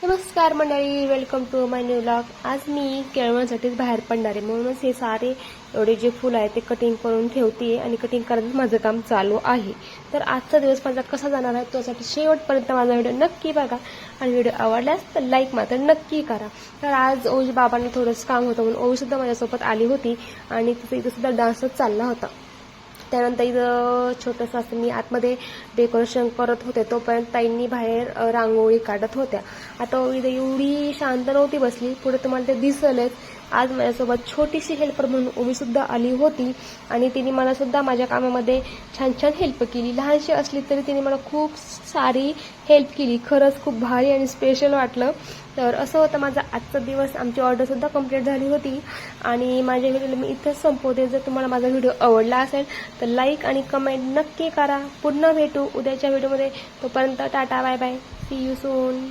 नमस्कार मंडळी, welcome to my new vlog. आज मी केळवणसाठीच बाहेर पडणार आहे, म्हणूनच हे सारे एवढे जे फुलं आहे ते कटिंग करून ठेवते आणि कटिंग करण्यात माझं काम चालू आहे. तर आजचा दिवस माझा कसा जाणार आहे त्यासाठी शेवटपर्यंत माझा व्हिडिओ नक्की बघा आणि व्हिडिओ आवडल्यास तर लाईक मात्र नक्की करा. तर आज ओवी बाबांना थोडंसं काम होतं म्हणून ओवीसुद्धा माझ्यासोबत आली होती आणि तिथं इथंसुद्धा डान्सच चालला होता. त्यानंतर इथं छोटंसं असं मी आतमध्ये डेकोरेशन करत होते, तोपर्यंत ताईंनी बाहेर रांगोळी काढत होत्या. आता इथं एवढी शांत नव्हती बसली, पुढे तुम्हाला ते दिसलंच. आज माझ्यासोबत छोटीशी हेल्पर म्हणून ओवीसुद्धा आली होती आणि तिने मलासुद्धा माझ्या कामामध्ये छान छान हेल्प केली. लहानशी असली तरी तिने मला खूप सारी हेल्प केली. खरंच खूप भारी आणि स्पेशल वाटलं. तर असं होतं माझा आजचा दिवस. आमची ऑर्डरसुद्धा कंप्लीट झाली होती आणि माझ्या व्हिडिओला मी इथंच संपवते. जर तुम्हाला माझा व्हिडिओ आवडला असेल तर लाईक आणि कमेंट नक्की करा. पुन्हा भेटू उद्याच्या व्हिडिओमध्ये. तोपर्यंत tata, bye bye, see you soon.